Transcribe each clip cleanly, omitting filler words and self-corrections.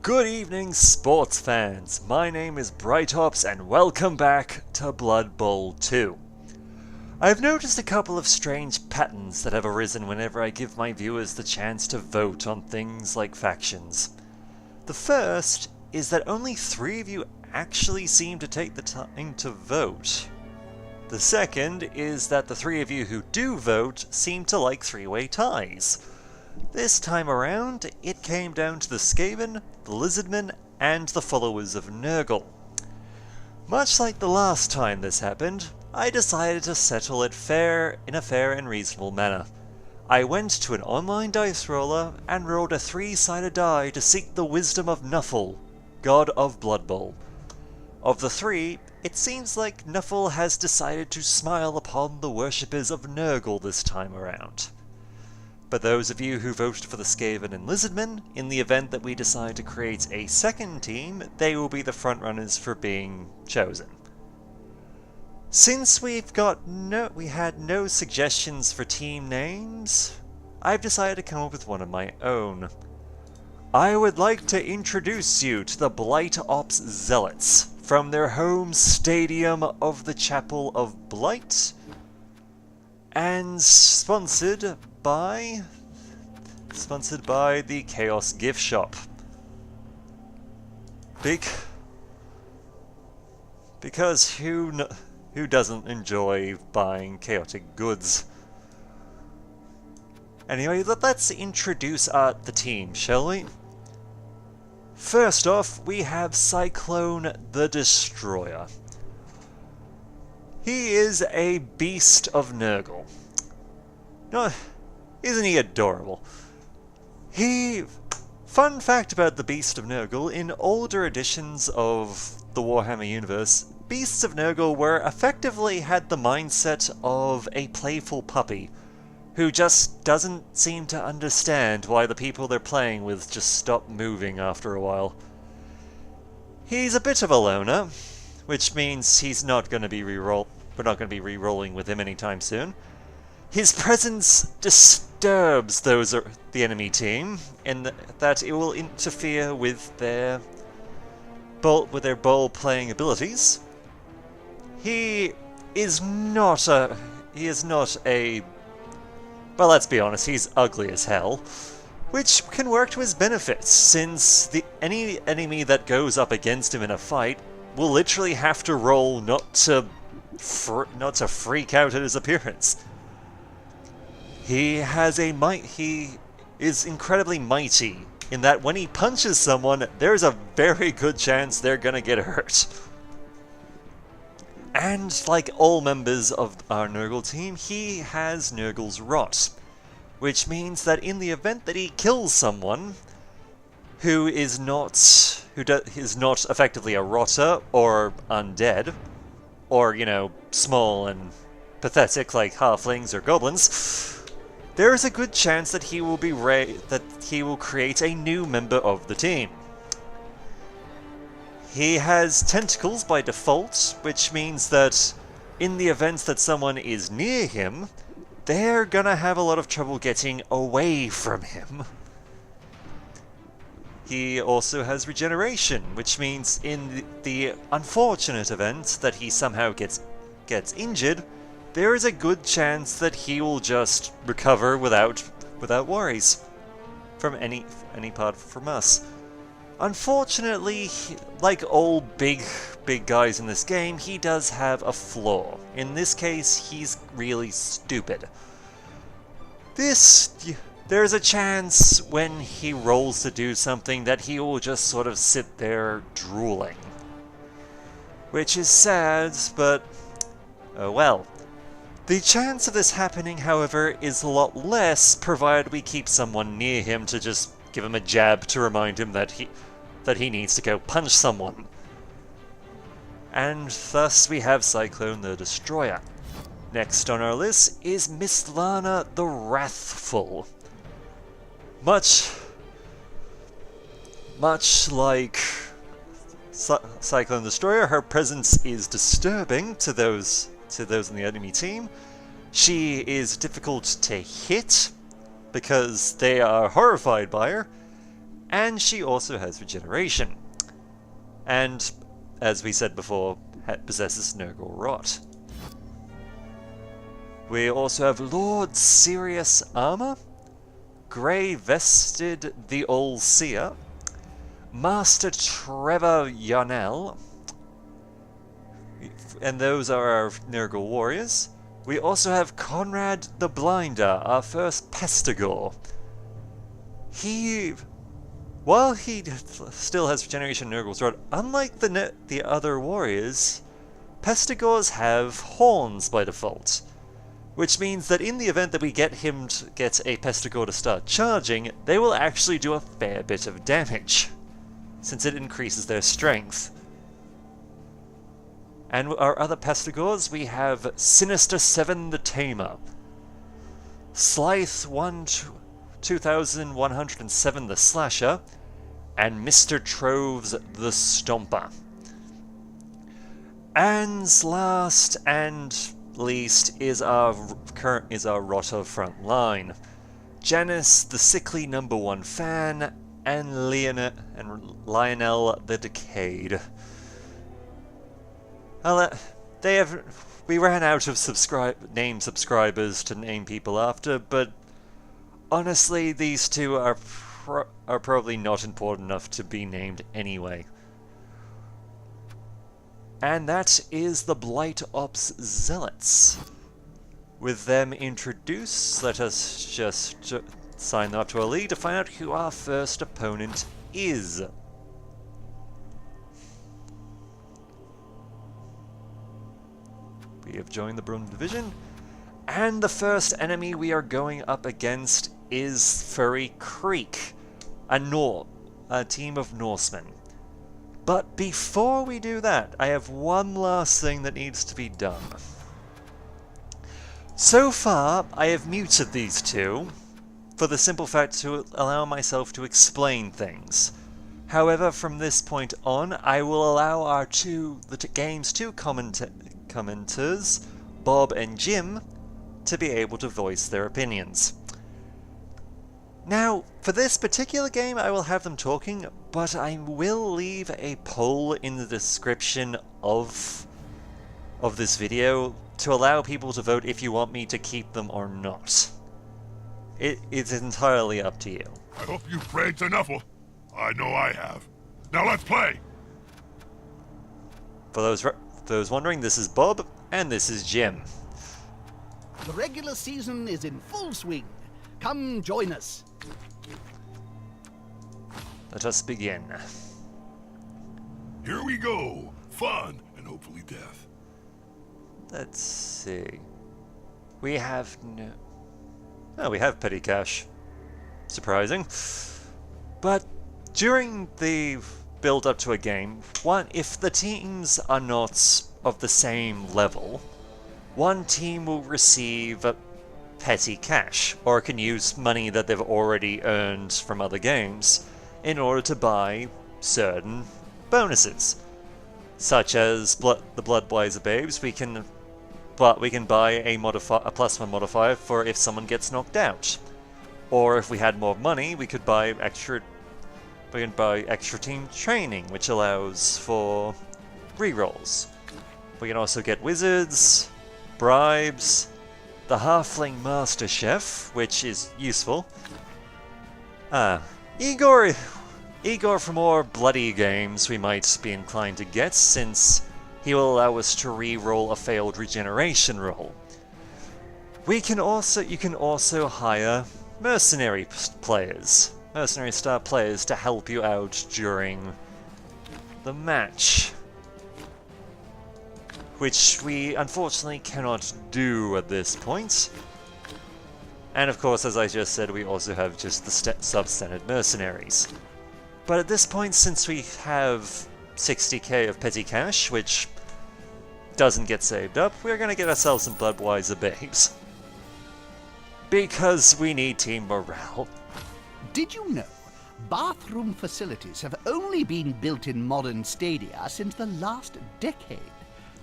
Good evening, sports fans. My name is Blight Ops, and welcome back to Blood Bowl 2. I've noticed a couple of strange patterns that have arisen whenever I give my viewers the chance to vote on things like factions. The first is that only 3 of you actually seem to take the time to vote. The second is that the 3 of you who do vote seem to like 3-way ties. This time around, it came down to the Skaven, the Lizardmen, and the followers of Nurgle. Much like the last time this happened, I decided to settle it in a fair and reasonable manner. I went to an online dice roller and rolled a 3-sided die to seek the wisdom of Nuffle, god of Blood Bowl. Of the 3, it seems like Nuffle has decided to smile upon the worshippers of Nurgle this time around. But those of you who voted for the Skaven and Lizardmen, in the event that we decide to create a second team, they will be the frontrunners for being chosen. Since we had no suggestions for team names, I've decided to come up with one of my own. I would like to introduce you to the Blight Ops Zealots, from their home stadium of the Chapel of Blight, and sponsored by the Chaos Gift Shop. Because who doesn't enjoy buying chaotic goods? Anyway, let's introduce the team, shall we? First off, we have Cyclone the Destroyer. He is a beast of Nurgle. No, isn't he adorable? Fun fact about the Beast of Nurgle, in older editions of the Warhammer universe, Beasts of Nurgle effectively had the mindset of a playful puppy, who just doesn't seem to understand why the people they're playing with just stop moving after a while. He's a bit of a loner, which means we're not going to be re-rolling with him anytime soon. His presence disturbs the enemy team, in that it will interfere with their ball-playing abilities. He is not a... Well, let's be honest, he's ugly as hell, which can work to his benefit, since any enemy that goes up against him in a fight will literally have to roll not to freak out at his appearance. He is incredibly mighty, in that when he punches someone, there's a very good chance they're gonna get hurt. And like all members of our Nurgle team, he has Nurgle's Rot, which means that in the event that he kills someone who is not effectively a rotter or undead, or, small and pathetic like halflings or goblins, there is a good chance that he will create a new member of the team. He has tentacles by default, which means that in the event that someone is near him, they're gonna have a lot of trouble getting away from him. He also has regeneration, which means in the unfortunate event that he somehow gets injured, there is a good chance that he will just recover without worries from any part from us. Unfortunately, like all big guys in this game, he does have a flaw. In this case, he's really stupid. There's a chance when he rolls to do something that he will just sort of sit there drooling. Which is sad, but oh well. The chance of this happening, however, is a lot less, provided we keep someone near him to just give him a jab to remind him that he needs to go punch someone. And thus we have Cyclone the Destroyer. Next on our list is Miss Lana the Wrathful. Much like Cyclone Destroyer, her presence is disturbing to those in the enemy team. She is difficult to hit because they are horrified by her, And she also has regeneration. And, as we said before, possesses Nurgle Rot. We also have Lord Sirius Armor, Grey Vested the All-Seer, Master Trevor Yarnell, and those are our Nurgle warriors. We also have Conrad the Blinder, our first Pestigor. While he still has regeneration Nurgle's Rod, unlike the other warriors, Pestigors have horns by default. Which means that in the event that we get him to get a Pestigor to start charging, they will actually do a fair bit of damage, since it increases their strength. And our other Pestigors, we have Sinister 7 the Tamer, Slythe 2107 the Slasher, and Mr. Troves the Stomper. And last and least is our Rotter front line, Janice the Sickly #1 Fan, and Lionel the Decayed. We ran out of name subscribers to name people after, but honestly, these two are probably not important enough to be named anyway. And that is the Blight Ops Zealots. With them introduced, let us just sign them up to a league to find out who our first opponent is. We have joined the Brun Division, and the first enemy we are going up against is Furry Creek, a team of Norsemen. But before we do that, I have one last thing that needs to be done. So far, I have muted these two, for the simple fact to allow myself to explain things. However, from this point on, I will allow the game's two commenters, Bob and Jim, to be able to voice their opinions. Now, for this particular game, I will have them talking, but I will leave a poll in the description of this video to allow people to vote if you want me to keep them or not. It's entirely up to you. I hope you've prayed to Nuffle. I know I have. Now let's play! For those wondering, this is Bob, and this is Jim. The regular season is in full swing. Come join us. Let us begin. Here we go. Fun and hopefully death. Let's see. We have we have petty cash. Surprising. But during the build up to a game, if the teams are not of the same level, one team will receive petty cash, or can use money that they've already earned from other games in order to buy certain bonuses. Such as the Bloodblazer Babes, we can buy a +1 modifier for if someone gets knocked out. Or if we had more money, we could buy extra team training, which allows for rerolls. We can also get wizards, bribes, the Halfling Master Chef, which is useful. Igor for more bloody games we might be inclined to get, since he will allow us to re-roll a failed regeneration roll. You can also hire mercenary star players to help you out during the match, which we unfortunately cannot do at this point. And of course, as I just said, we also have just the substandard mercenaries. But at this point, since we have 60k of petty cash, which doesn't get saved up, we're going to get ourselves some Bloodblazer Babes. Because we need team morale. Did you know bathroom facilities have only been built in modern stadia since the last decade?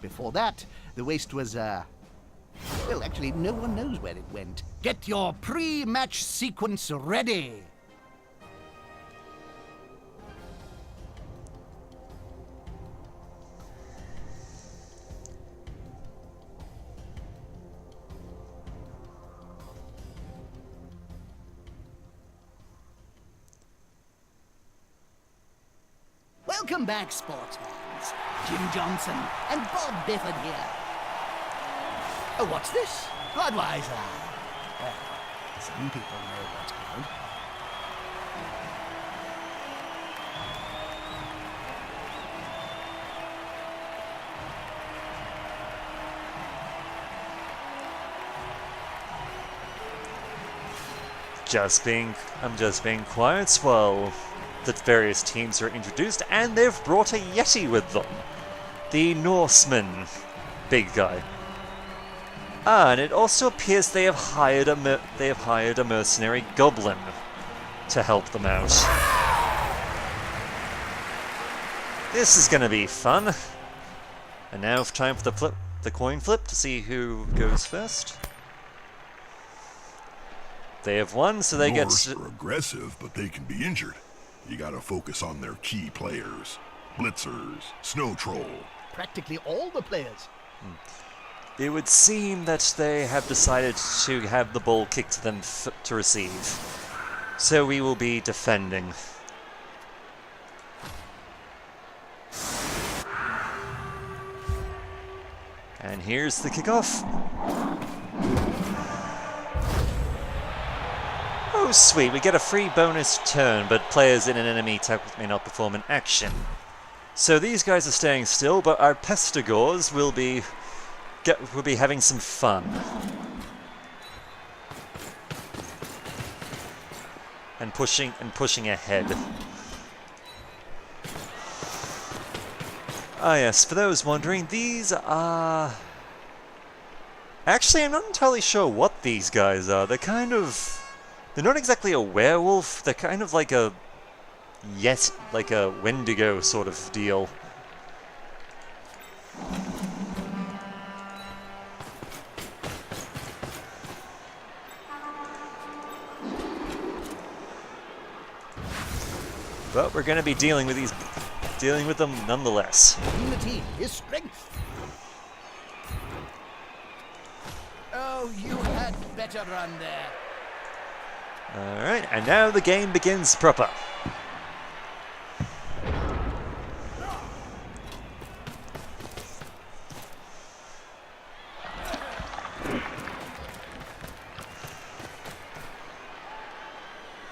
Before that, the waste was, well, actually, no one knows where it went. Get your pre-match sequence ready! Welcome back, sportsmen. Jim Johnson and Bob Bifford here. Oh, what's this? Bloodweiser. Well, some people know what's good. I'm just being quiet while the various teams are introduced, and they've brought a Yeti with them. The Norseman big guy. Ah, and it also appears they have hired a mercenary goblin to help them out. This is gonna be fun. And now it's time for the coin flip to see who goes first. They have won, so they get Norse are aggressive, but they can be injured. You gotta focus on their key players. Blitzers, Snow Troll. Practically all the players. It would seem that they have decided to have the ball kicked to them to receive. So we will be defending. And here's the kickoff. Oh sweet, we get a free bonus turn, but players in an enemy attack may not perform an action. So these guys are staying still, but our Pestigors will be having some fun. And pushing ahead. Ah yes, for those wondering, these are... Actually, I'm not entirely sure what these guys are. They're not exactly a werewolf, they're kind of like a Wendigo sort of deal. But we're going to be dealing with them nonetheless. Unity is strength. Oh, you had better run there. Alright, and now the game begins proper.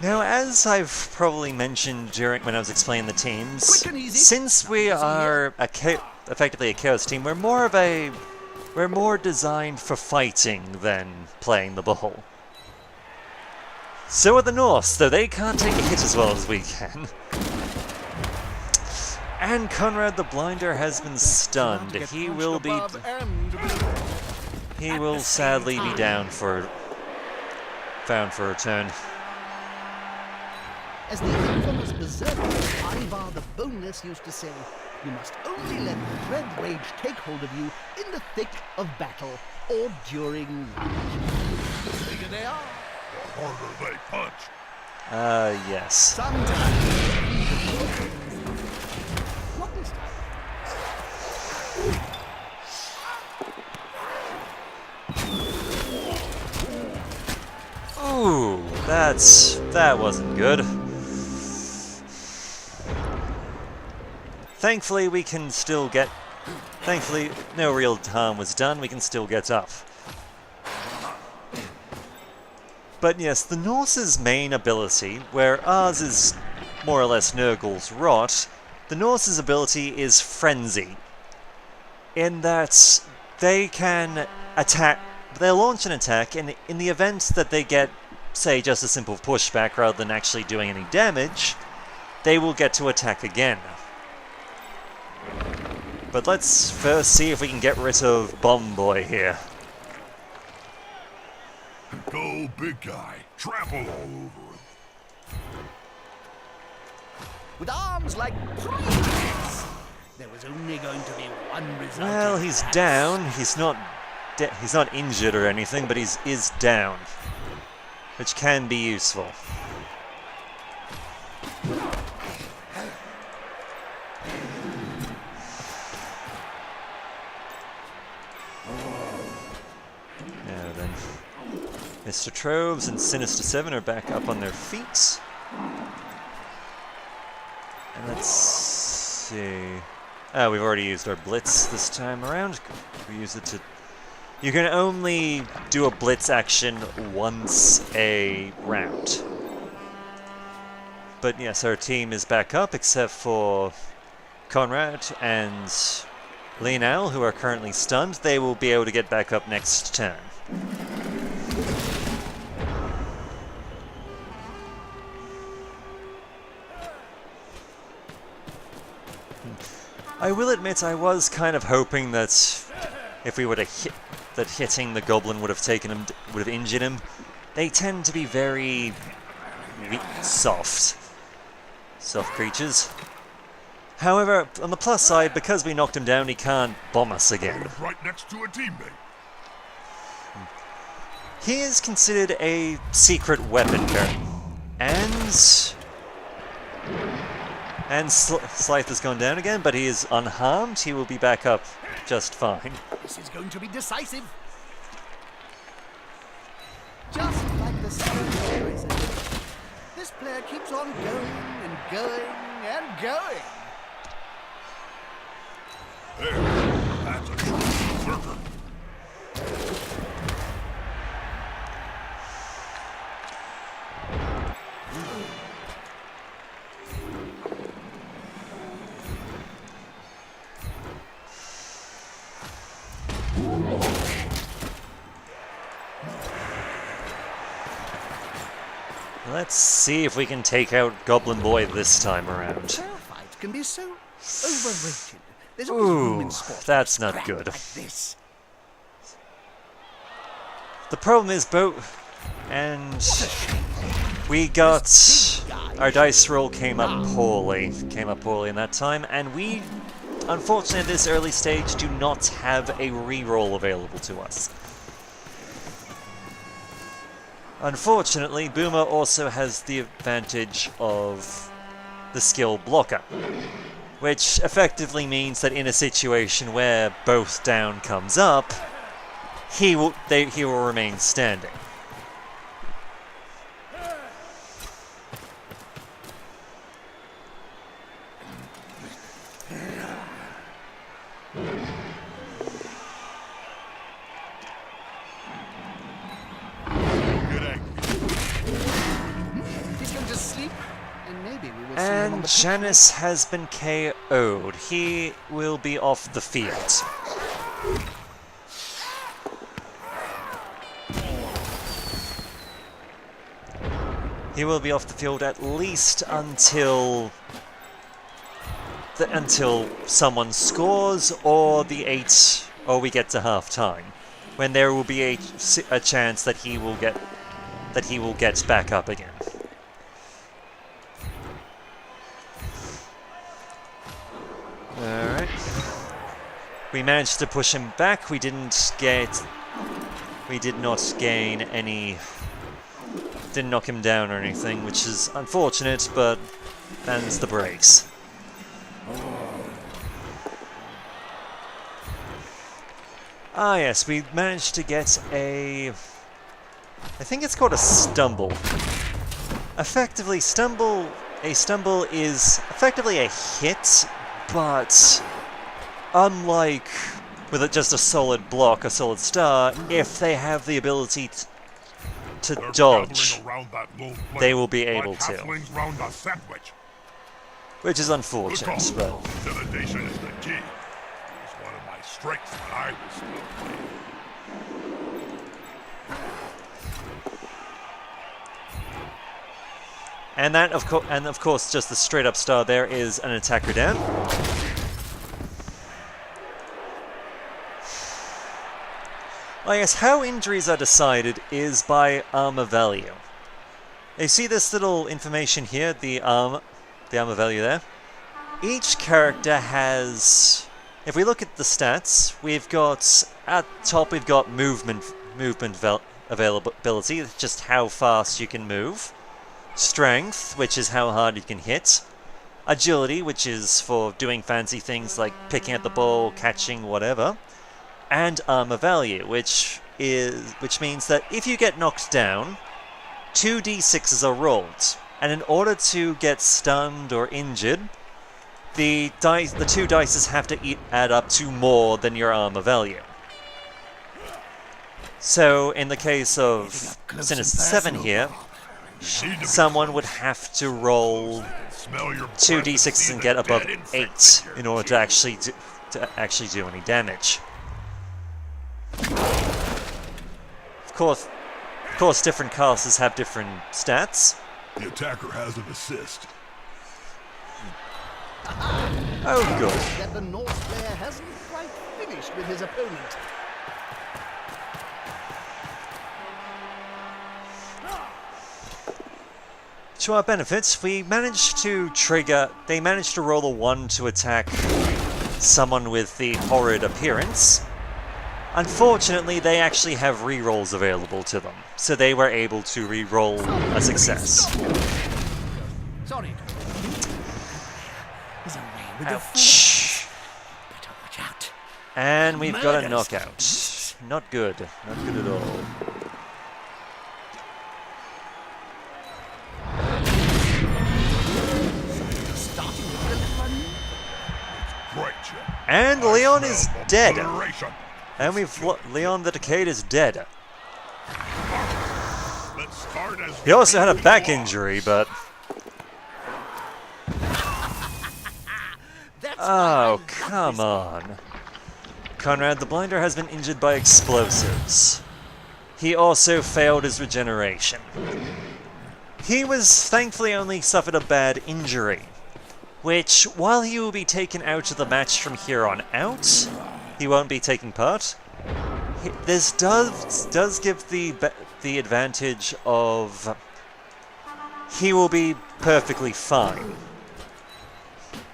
Now, as I've probably mentioned when I was explaining the teams, since we are effectively a Chaos team, we're more designed for fighting than playing the ball. So are the Norse, though they can't take a hit as well as we can. And Conrad the Blinder has been stunned. He will sadly be found for a turn. As the infamous berserker Ivar the Boneless used to say, you must only let the dread rage take hold of you in the thick of battle or during lunch. Bigger they are, The harder they punch. Yes. sometimes. What is that? Ooh, that wasn't good. Thankfully, no real harm was done, we can still get up. But yes, the Norse's main ability, where ours is more or less Nurgle's Rot, the Norse's ability is Frenzy. In that they can they'll launch an attack, and in the event that they get, say, just a simple pushback rather than actually doing any damage, they will get to attack again. But let's first see if we can get rid of Bomb Boy here. Go, big guy. Trample all over him. With arms like trees, there was only going to be one result. Well, he's down. He's not injured or anything, but he is down, which can be useful. Now then, Mr. Troves and Sinister 7 are back up on their feet. And let's see. Oh, we've already used our blitz this time around. We use it to... You can only do a blitz action once a round. But yes, our team is back up, except for Conrad and Leonel, who are currently stunned. They will be able to get back up next turn. I will admit I was kind of hoping that if we would have hit, that hitting the goblin would have taken him, would have injured him. They tend to be very soft creatures. However, on the plus side, because we knocked him down, he can't bomb us again. Right next to a teammate. He is considered a secret weapon bearer, and Slythe has gone down again, but he is unharmed. He will be back up just fine. This is going to be decisive. Just like the Cyanide. This player keeps on going and going and going. There, that's a true berserker. Let's see if we can take out Goblin Boy this time around. Fight can be so overrated. There's always room in sport. That's not good. Like this. The problem is and we got our dice roll came up poorly in that time, and we unfortunately at this early stage do not have a reroll available to us. Unfortunately, Boomer also has the advantage of the skill blocker, which effectively means that in a situation where both down comes up, he will remain standing. And Janice has been KO'd. He will be off the field. He will be off the field at least until someone scores or we get to half time, when there will be a chance that he will get back up again. Alright. We managed to push him back. We did not gain any... Didn't knock him down or anything, which is unfortunate, but them's the breaks. Ah yes, we managed to get a... I think it's called a stumble. Effectively, a stumble is effectively a hit, but unlike with just a solid block, a solid star, if they have the ability to dodge, they will be able to. Which is unfortunate, but... Intimidation is the key. It was one of my strengths when I was still playing. And of course, just the straight up star there is an attacker down. I guess how injuries are decided is by armor value. You see this little information here, the armor value there? Each character has... If we look at the stats, we've got... At top we've got movement availability, just how fast you can move. Strength, which is how hard you can hit. Agility, which is for doing fancy things like picking at the ball, catching, whatever. And armor value, which means that if you get knocked down, 2d6s are rolled. And in order to get stunned or injured, the two dices have to add up to more than your armor value. So, in the case of Sinister 7 here, someone would have to roll 2d6s and get above 8 in order to actually do any damage. Of course, different classes have different stats. The attacker has an assist. Oh, good. That the North player hasn't quite finished with his opponent. To our benefit, they managed to roll a 1 to attack someone with the horrid appearance. Unfortunately, they actually have rerolls available to them, so they were able to reroll a success. Sorry. Ouch. Better watch out. And we've got a knockout. Not good. Not good at all. And Leon is dead. And Leon the Decayed is dead. He also had a back injury, but... Oh, come on. Conrad the Blinder has been injured by explosives. He also failed his regeneration. He was thankfully only suffered a bad injury, which, while he will be taken out of the match from here on out, he won't be taking part. This does give the advantage of he will be perfectly fine.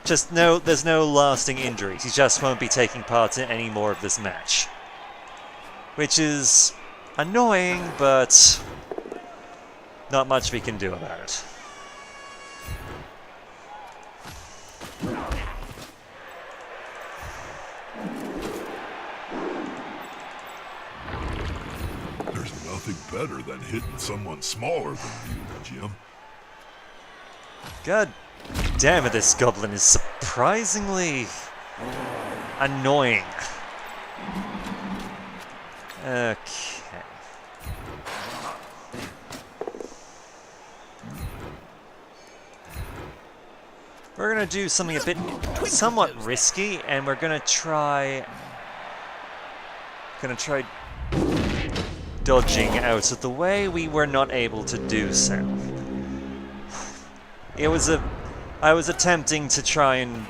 There's no lasting injuries. He just won't be taking part in any more of this match, which is annoying, but not much we can do about it. There's nothing better than hitting someone smaller than you, Jim. God damn it, this goblin is surprisingly annoying. Okay. We're gonna do something a bit somewhat risky, and we're gonna try dodging out of the way. We were not able to do so. I was attempting to try and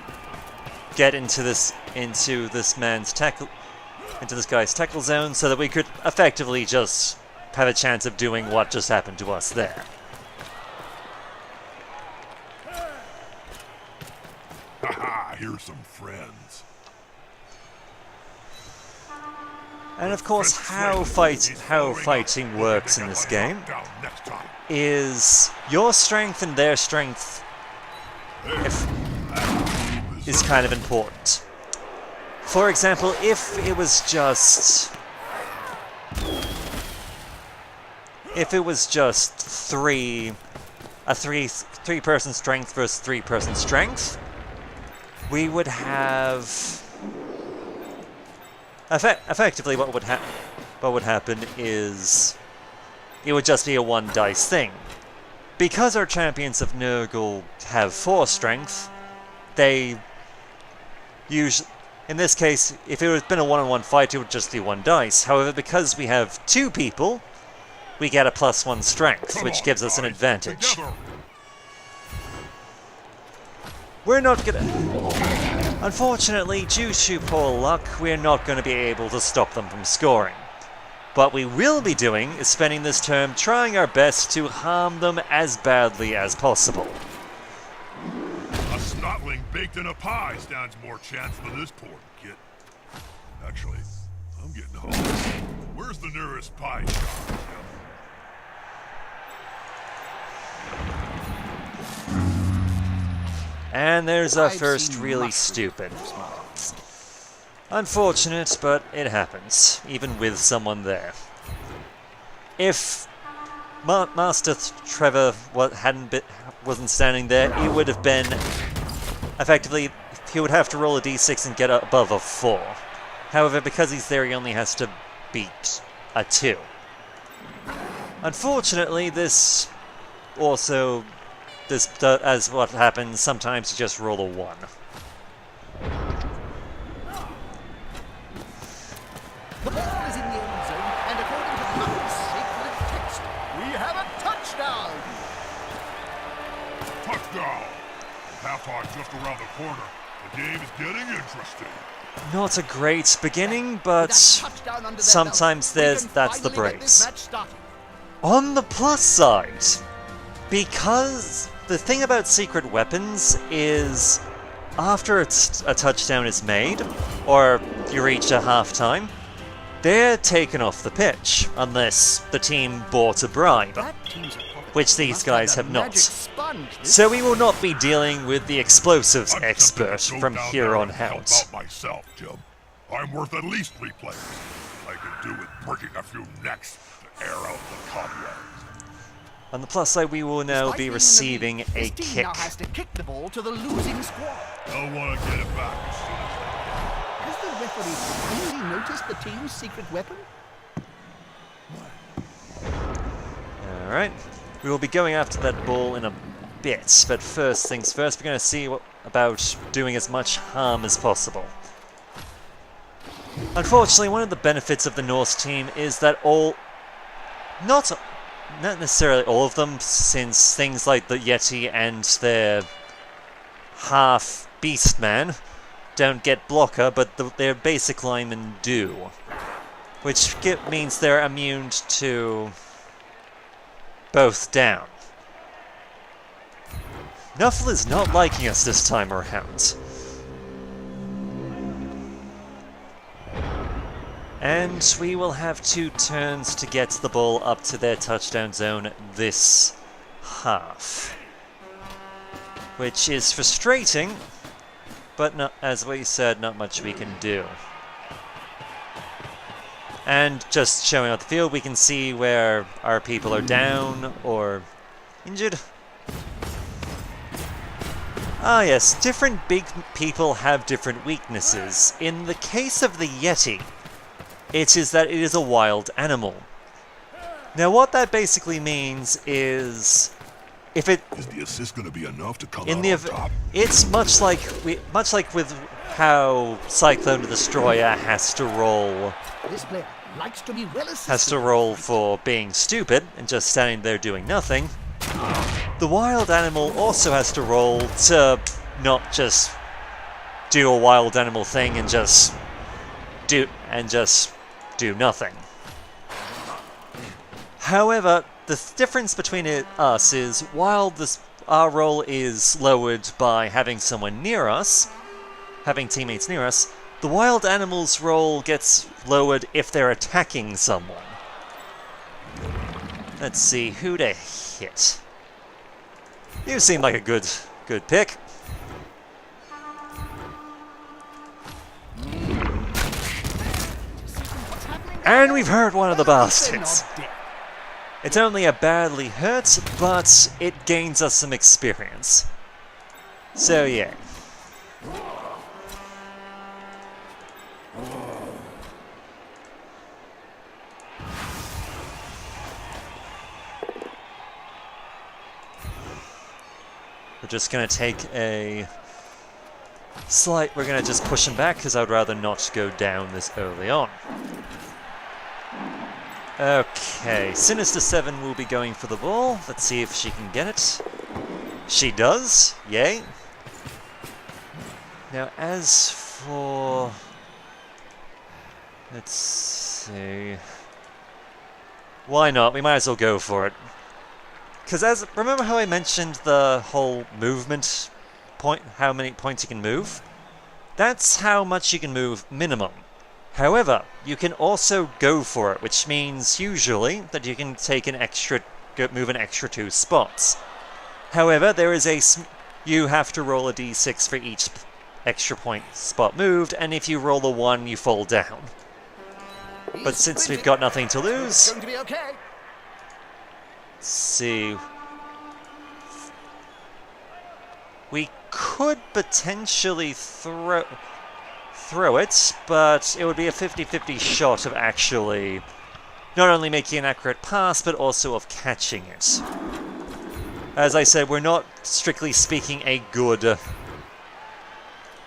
get into this guy's tackle zone so that we could effectively just have a chance of doing what just happened to us there. Haha, here's some friends. And of course, how fighting works in this game is your strength and their strength is kind of important. For example, if it was just three-person strength versus three-person strength, we would have effectively what would happen is it would just be a one dice thing. Because our champions of Nurgle have 4 strength, they usually, in this case, if it had been a one-on-one fight, it would just be 1 dice. However, because we have 2 people, we get a +1 strength, which gives us an advantage. We're not gonna... Unfortunately, due to poor luck, we're not going to be able to stop them from scoring. What we will be doing is spending this term trying our best to harm them as badly as possible. A snotling baked in a pie stands more chance than this poor kid. Actually, I'm getting home. Where's the nearest pie shop? And there's our first really stupid. Unfortunate, but it happens, even with someone there. If Master Trevor wasn't standing there, it would have been effectively, he would have to roll a d6 and get above a 4. However, because he's there, he only has to beat a 2. Unfortunately, as what happens, sometimes you just roll a 1. The ball is in the end zone, and according to Blunt's sacred text, we have a touchdown! Touchdown! Halftime's just around the corner. The game is getting interesting. Not a great beginning, but sometimes that's the Braves. On the plus side, because the thing about secret weapons is after a touchdown is made, or you reach a halftime, they're taken off the pitch, unless the team bought a bribe, which these guys have not. So we will not be dealing with the explosives expert from here on out. Myself, Jim. I'm worth at least 3 players. I could do with breaking a few necks to air out the cobwebs. On the plus side, we will now be receiving a kick. Now has to kick the ball to the losing squad. They'll want to get it back as soon as they can. Has the referee finally noticed the team's secret weapon? Alright, we will be going after that ball in a bit, but first things first, we're going to see about doing as much harm as possible. Unfortunately, one of the benefits of the Norse team is that not necessarily all of them, since things like the Yeti and their half Beastman don't get blocker, but their basic linemen do. Which means they're immune to both down. Nuffle is not liking us this time around. And we will have 2 turns to get the ball up to their touchdown zone this half. Which is frustrating, but not, as we said, not much we can do. And just showing out the field, we can see where our people are down or injured. Ah yes, different big people have different weaknesses. In the case of the Yeti, it is that it is a wild animal. Now what that basically means is, if it is the assist going to be enough to come in out the on top? it's much like with how Cyclone the Destroyer has to roll. This player likes to be well assisted. Has to roll for being stupid and just standing there doing nothing. The wild animal also has to roll to not just do a wild animal thing and just do nothing. However, the difference between us is, while our roll is lowered by having someone near us, having teammates near us, the wild animal's roll gets lowered if they're attacking someone. Let's see, who to hit. You seem like a good pick. And we've hurt one of the bastards. It's only a badly hurt, but it gains us some experience. So yeah. We're just going to take a slight... We're going to just push him back, because I would rather not go down this early on. Okay, Sinister 7 will be going for the ball. Let's see if she can get it. She does. Yay. Now, as for... Let's see... Why not? We might as well go for it. Because remember how I mentioned the whole movement point, how many points you can move? That's how much you can move minimum. However, you can also go for it, which means usually that you can take move an extra 2 spots. However, there is you have to roll a d6 for each extra spot moved, and if you roll a 1, you fall down. But since we've got nothing to lose, It's going to be okay. let's see. could potentially throw it, but it would be a 50-50 shot of actually not only making an accurate pass, but also of catching it. As I said, we're not, strictly speaking,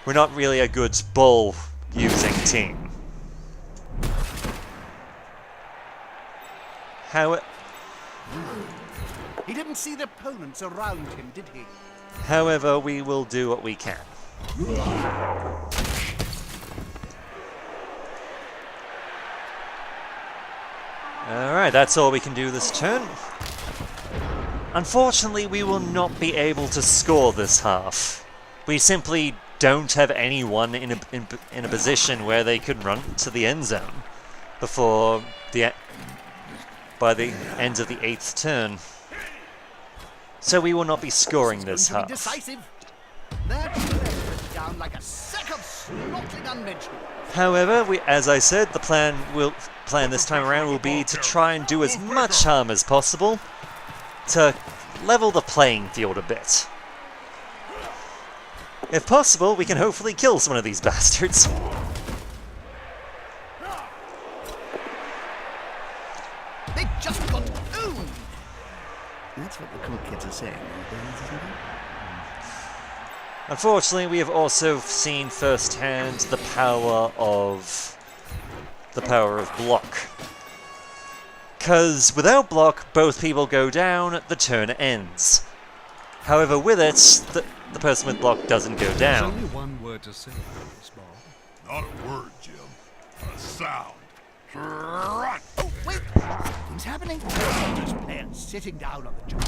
we're not really a good ball-using team. He didn't see the opponents around him, did he? However, we will do what we can. Alright, that's all we can do this turn. Unfortunately, we will not be able to score this half. We simply don't have anyone in a position where they could run to the end zone by the end of the 8th turn. So we will not be scoring this half. Decisive. That left down like a sack of snortling unmentioned. However, as I said, the plan this time around will be to try and do as much harm as possible to level the playing field a bit. If possible, we can hopefully kill some of these bastards. They just got owned. That's what the cool kids are saying, isn't it? Unfortunately, we have also seen firsthand the power of block. Because without block, both people go down, the turn ends. However, with it, the person with block doesn't go down. There's only one word to say about this, Bob. Not a word, Jim. A sound. Run! Oh, wait! Something's happening. Just players sitting down on the job.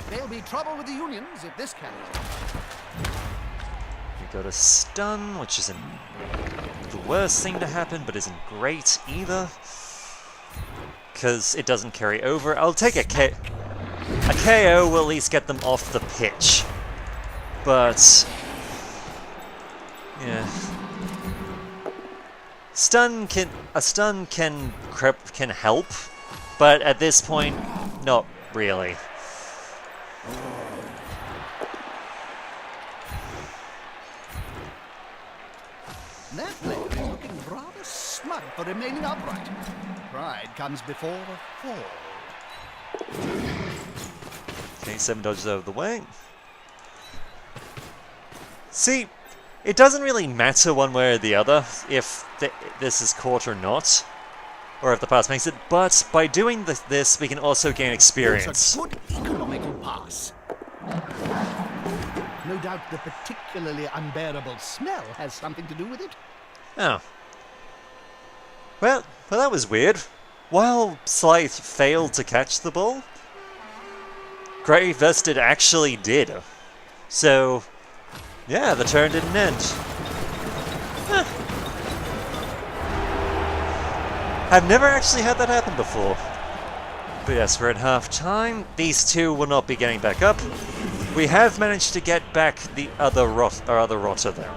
There'll be trouble with the unions if this carries on. We got a stun, which isn't the worst thing to happen, but isn't great either. Because it doesn't carry over. I'll take a KO will at least get them off the pitch. But yeah. A stun can help, but at this point, not really. That player is looking rather smug for remaining upright. Pride comes before a fall. Okay, 7 dodges out of the way. See, it doesn't really matter one way or the other if this is caught or not, or if the pass makes it, but by doing this, we can also gain experience. It's a good economical pass. No doubt the particularly unbearable smell has something to do with it. Oh. Well, that was weird. While Scythe failed to catch the ball, Grey Vested actually did. So, yeah, the turn didn't end. Huh. I've never actually had that happen before. But yes, we're at half-time. These two will not be getting back up. We have managed to get back the other rotter there.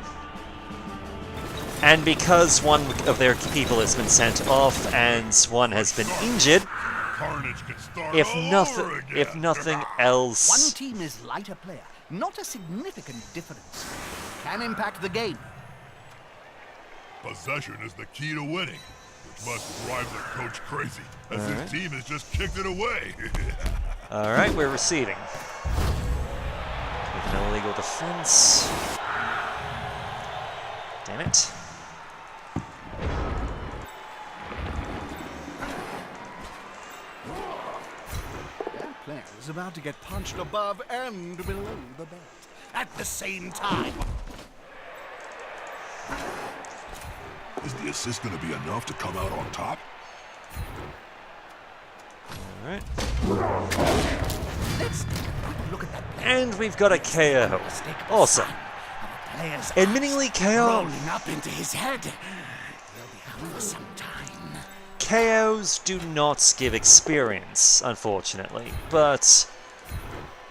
And because one of their people has been sent off and one has been injured, Carnage can start if over nothing again. else... One team is lighter player, not a significant difference. Can impact the game. Possession is the key to winning, which must drive their coach crazy, as his team has just kicked it away. Alright, we're receiving. With an illegal defense. Damn it. That player is about to get punched above and below the belt at the same time. Is the assist going to be enough to come out on top? Alright. Let's look at that player. And we've got a KO. Awesome. Players Admittingly, KO... rolling up into his head. He'll be out for some time. KOs do not give experience, unfortunately, but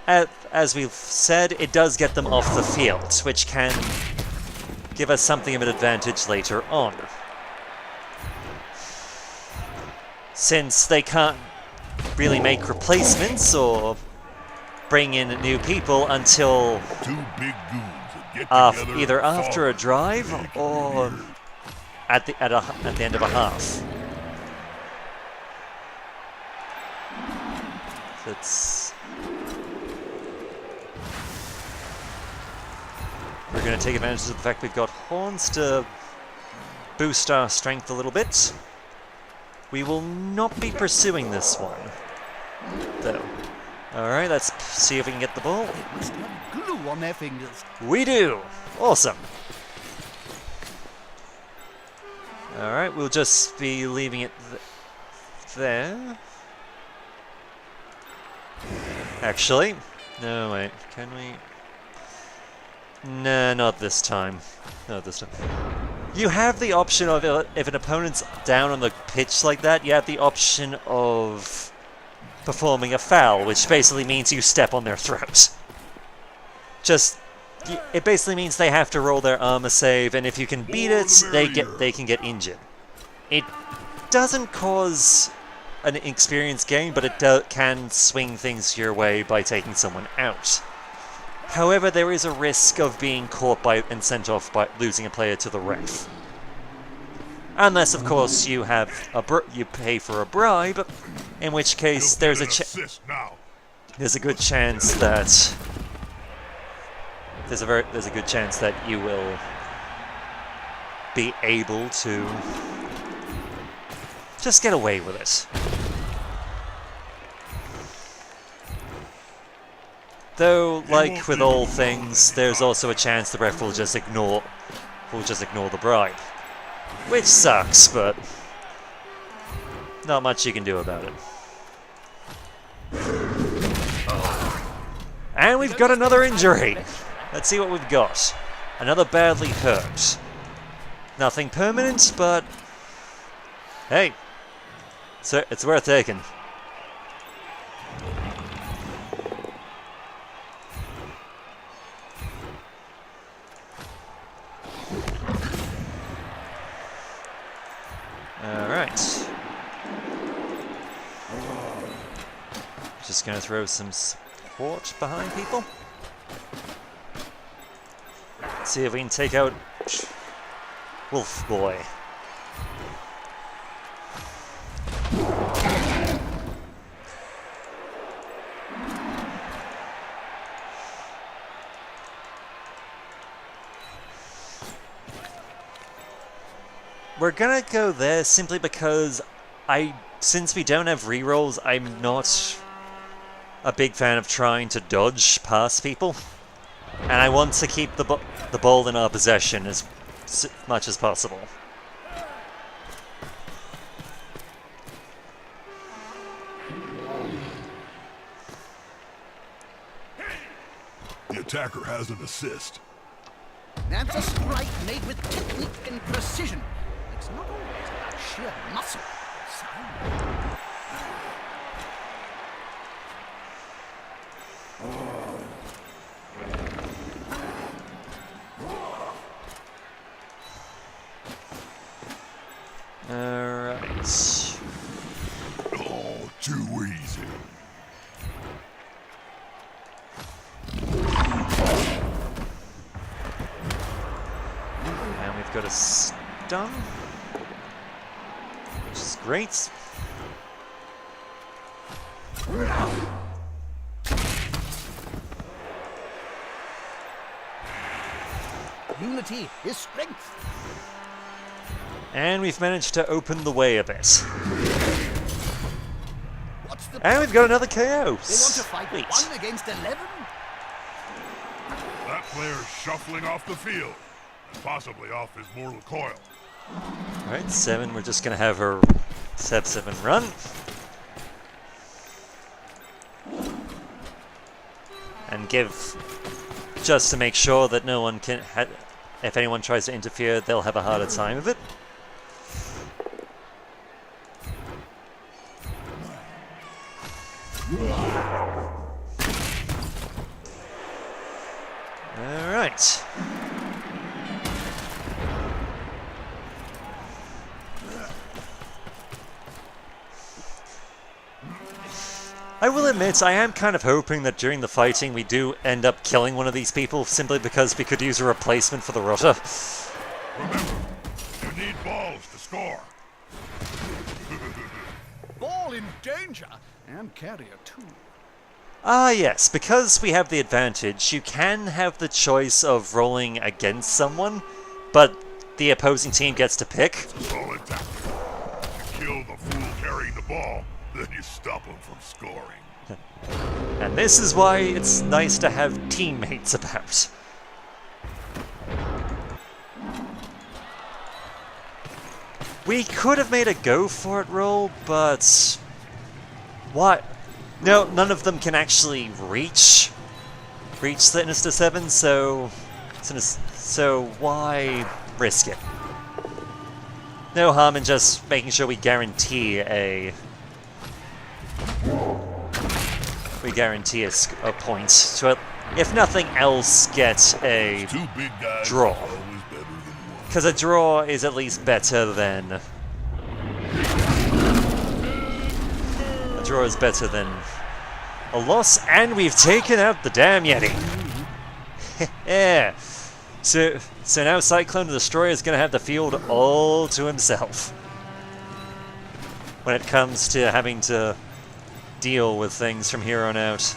as we've said, it does get them off the field, which can give us something of an advantage later on. Since they can't really make replacements or bring in new people until... Two big goons Get together either and after a follow. drive Make it or weird. at the end of a half. We're going to take advantage of the fact we've got horns to boost our strength a little bit. We will not be pursuing this one, though. Alright, let's see if we can get the ball. They must have glue on their fingers. We do! Awesome! Alright, we'll just be leaving it there. Actually, no, wait, can we? Nah, not this time. Not this time. You have the option of, if an opponent's down on the pitch like that, you have the option of performing a foul, which basically means you step on their throat. It basically means they have to roll their armor save, and if you can beat it, they can get injured. It doesn't cause an experience gain, but it can swing things your way by taking someone out. However, there is a risk of being caught by and sent off by losing a player to the ref. Unless, of course, you have you pay for a bribe, in which case there's a good chance that there's a good chance that you will be able to just get away with it. Though, like with all things, there's also a chance the ref will just ignore the bribe. Which sucks, but not much you can do about it. And we've got another injury! Let's see what we've got. Another badly hurt. Nothing permanent, but hey, so it's worth taking. Alright. Just gonna throw some support behind people. See if we can take out Wolf Boy. We're gonna go there simply because since we don't have rerolls, I'm not a big fan of trying to dodge past people. And I want to keep the ball in our possession as much as possible. The attacker has an assist. That's a strike made with technique and precision. It's not always about sheer muscle or sound. Alright. Oh, too easy. And we've got a stun, which is great. Unity is strength. And we've managed to open the way a bit. What's the And we've got another KO. They want to fight Sweet. 1 against 11? That player's shuffling off the field, and possibly off his mortal coil. Alright, 7, we're just gonna have her step 7 run. And just to make sure that no one can, if anyone tries to interfere, they'll have a harder time of it. Alright. I will admit, I am kind of hoping that during the fighting we do end up killing one of these people, simply because we could use a replacement for the rotter. Remember, you need balls to score. Ball in danger, and carrier too. Ah yes, because we have the advantage, you can have the choice of rolling against someone, but the opposing team gets to pick. Solid tactic. You kill the fool carrying the ball, then you stop him from scoring. And this is why it's nice to have teammates about. We could have made a go for it roll, but... what? No, none of them can actually reach the Sinister 7, so why risk it? No harm in just making sure we guarantee a point to, if nothing else, get a Two big guys draw. are always better than one. Because a draw is at least better than... a draw is better than a loss, and we've taken out the damn Yeti. Yeah. So now Cyclone the Destroyer is going to have the field all to himself when it comes to having to deal with things from here on out.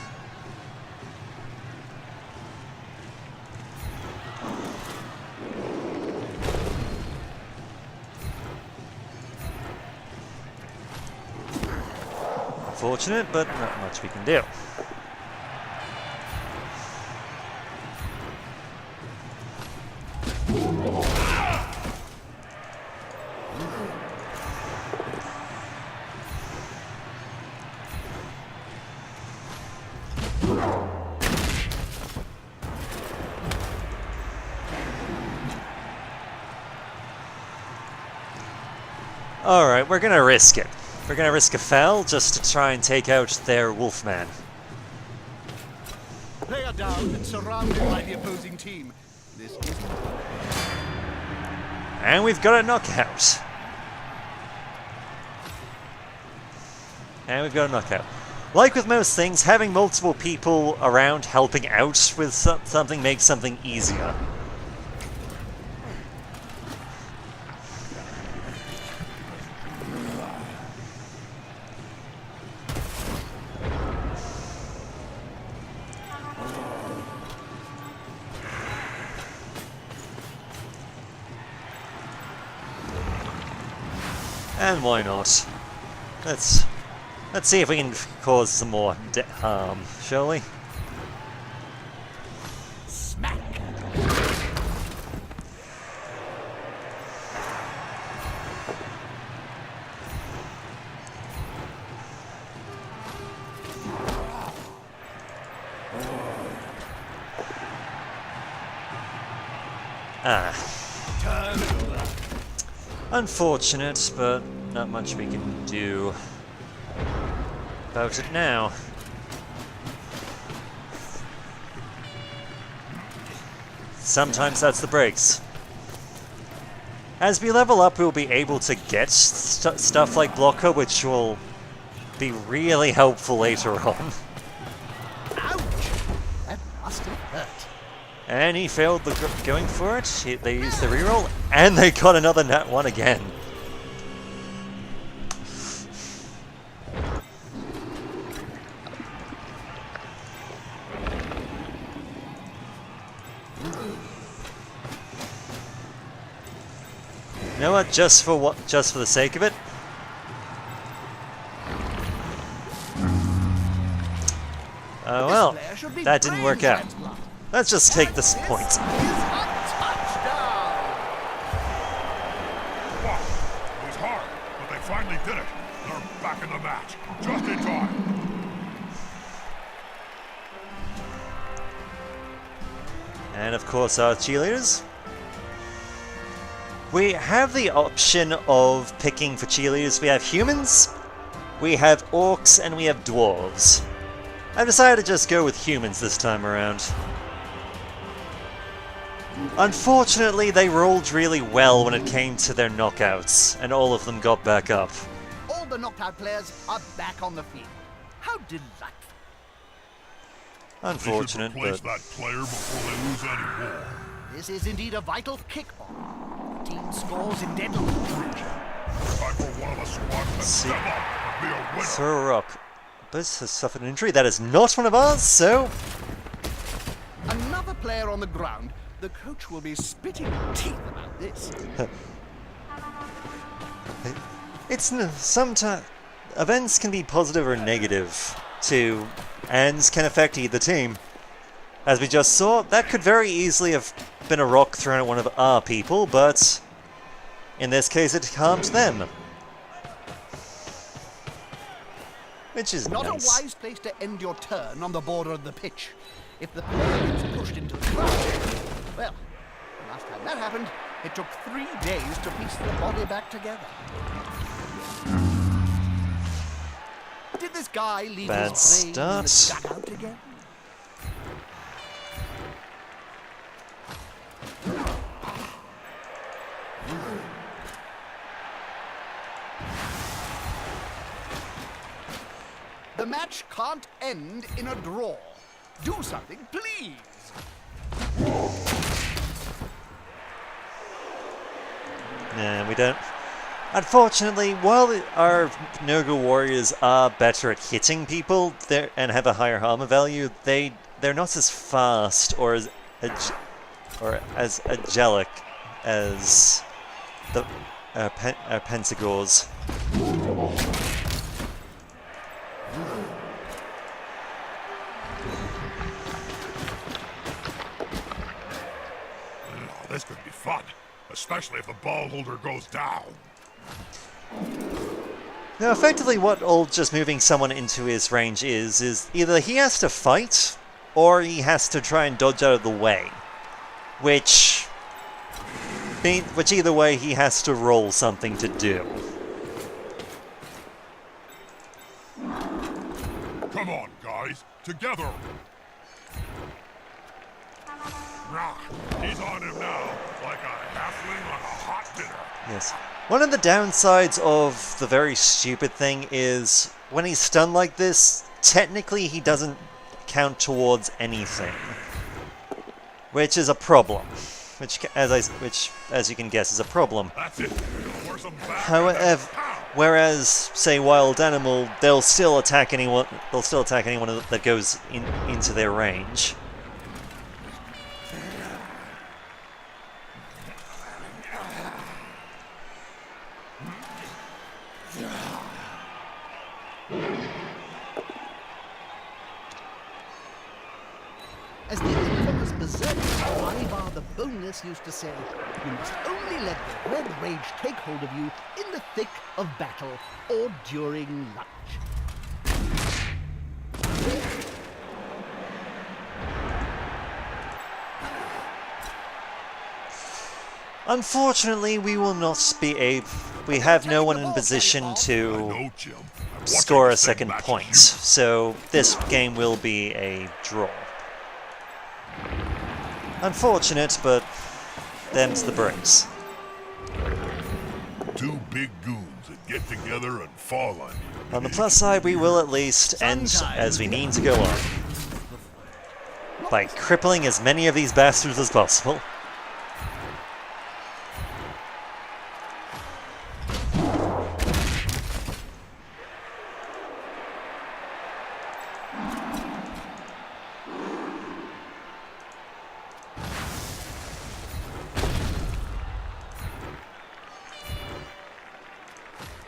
Unfortunate, but not much we can do. Alright, we're gonna risk it. We're gonna risk a foul just to try and take out their Wolfman. Player down and surrounded by the opposing team. This is... And we've got a knockout. And we've got a knockout. Like with most things, having multiple people around helping out with something makes something easier. And why not? Let's see if we can cause some more harm, shall we? Smack! Unfortunate, but not much we can do about it now. Sometimes that's the breaks. As we level up, we'll be able to get stuff like Blocker, which will be really helpful later on. Ouch! That must have hurt. And he failed going for it. They used the reroll, and they got another nat 1 again. You know what? Just for the sake of it. Oh well, that didn't work out. Let's just take this point. This is a touchdown! Wow, it was hard, but they finally did it. They're back in the match, just in time. And of course our cheerleaders. We have the option of picking for cheerleaders. We have humans, we have orcs, and we have dwarves. I've decided to just go with humans this time around. Unfortunately, they rolled really well when it came to their knockouts, and all of them got back up. All the knocked out players are back on the field. How delightful. Unfortunate, They should replace but that player before they lose any more. This is indeed a vital kickball. The team scores in deadly fashion. Time for one of the squad to step up and be a winner. throw a rock. Buzz has suffered an injury. That is not one of ours, so Another player on the ground. The coach will be spitting teeth about this. it's sometimes events can be positive or negative to, and can affect either team. As we just saw, that could very easily have been a rock thrown at one of our people, but in this case it harmed them. Which is Not nice. a wise place to end your turn on the border of the pitch. If the player gets pushed into the crowd, well, last time that happened, it took 3 days to piece the body back together. Did this guy leave Bad his brain in the start. dugout again? The match can't end in a draw. Do something, please. Nah, we don't. Unfortunately, while our Nogu warriors are better at hitting people and have a higher armor value, they're not as fast or as angelic as the Pentagors. This could be fun, especially if the ball holder goes down. Now, effectively, what all just moving someone into his range is either he has to fight, or he has to try and dodge out of the way. Which either way, he has to roll something to do. Come on, guys, together. He's on him now, like a halfling on a hot dinner. Yes. One of the downsides of the very stupid thing is when he's stunned like this, technically he doesn't count towards anything, which is a problem. Which, as you can guess, is a problem. That's it. However, whereas, say, wild animal, they'll still attack anyone. They'll still attack anyone that goes into their range. As the infamous berserker Ivar the Boneless used to say, you must only let the red rage take hold of you in the thick of battle or during lunch. Unfortunately, we will not be able. We have no one in position to No, Jim. I'm watching score the a same second match as point, you. so this game will be a draw. Unfortunate, but them's the breaks. Two big goons that get together and fall on you. On the plus side, we will at least end as we mean to go on, by crippling as many of these bastards as possible.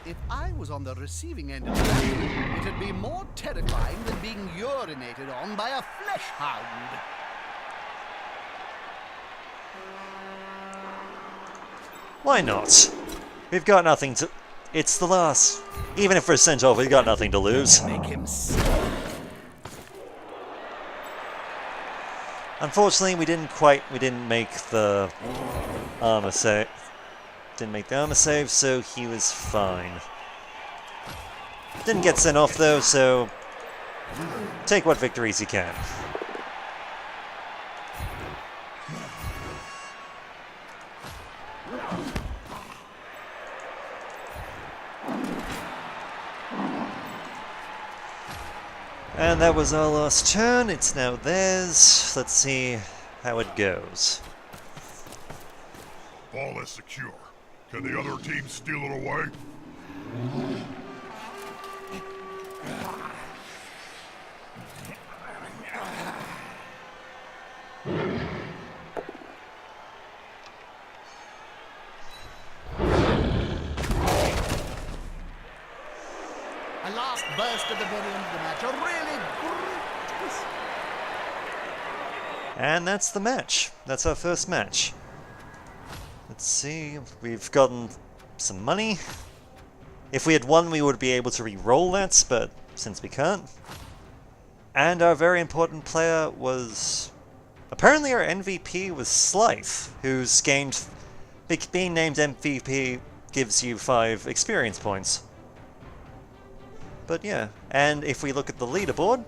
If I was on the receiving end of that, it'd be more terrifying than being urinated on by a flesh hound. Why not? We've got nothing to... It's the last. Even if we're sent off, we've got nothing to lose. Make him sick. Unfortunately, we didn't make the armor save. Didn't make the armor save, so he was fine. Didn't get sent off though, so take what victories you can. And that was our last turn. It's now theirs. Let's see how it goes. Ball is secure. Can the other team steal it away? A last burst at the very end of the match. A really great twist. And that's the match. That's our first match. Let's see. We've gotten some money. If we had won, we would be able to re-roll that, but since we can't. And our very important player was... Apparently our MVP was Slife, who's gained... Being named MVP gives you 5 experience points. But yeah, and if we look at the leaderboard,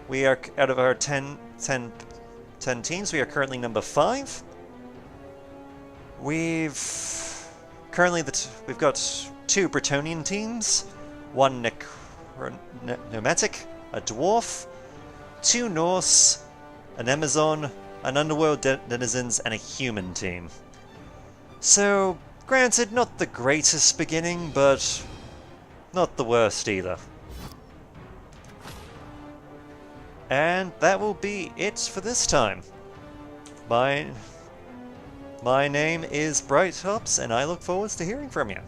we are, out of our 10 teams, we are currently number 5. We've got 2 Bretonnian teams, 1 Nomadic, a Dwarf, 2 Norse, an Amazon, an Underworld Denizens, and a Human team. So, granted, not the greatest beginning, but not the worst either. And that will be it for this time. My name is Blight Ops, and I look forward to hearing from you.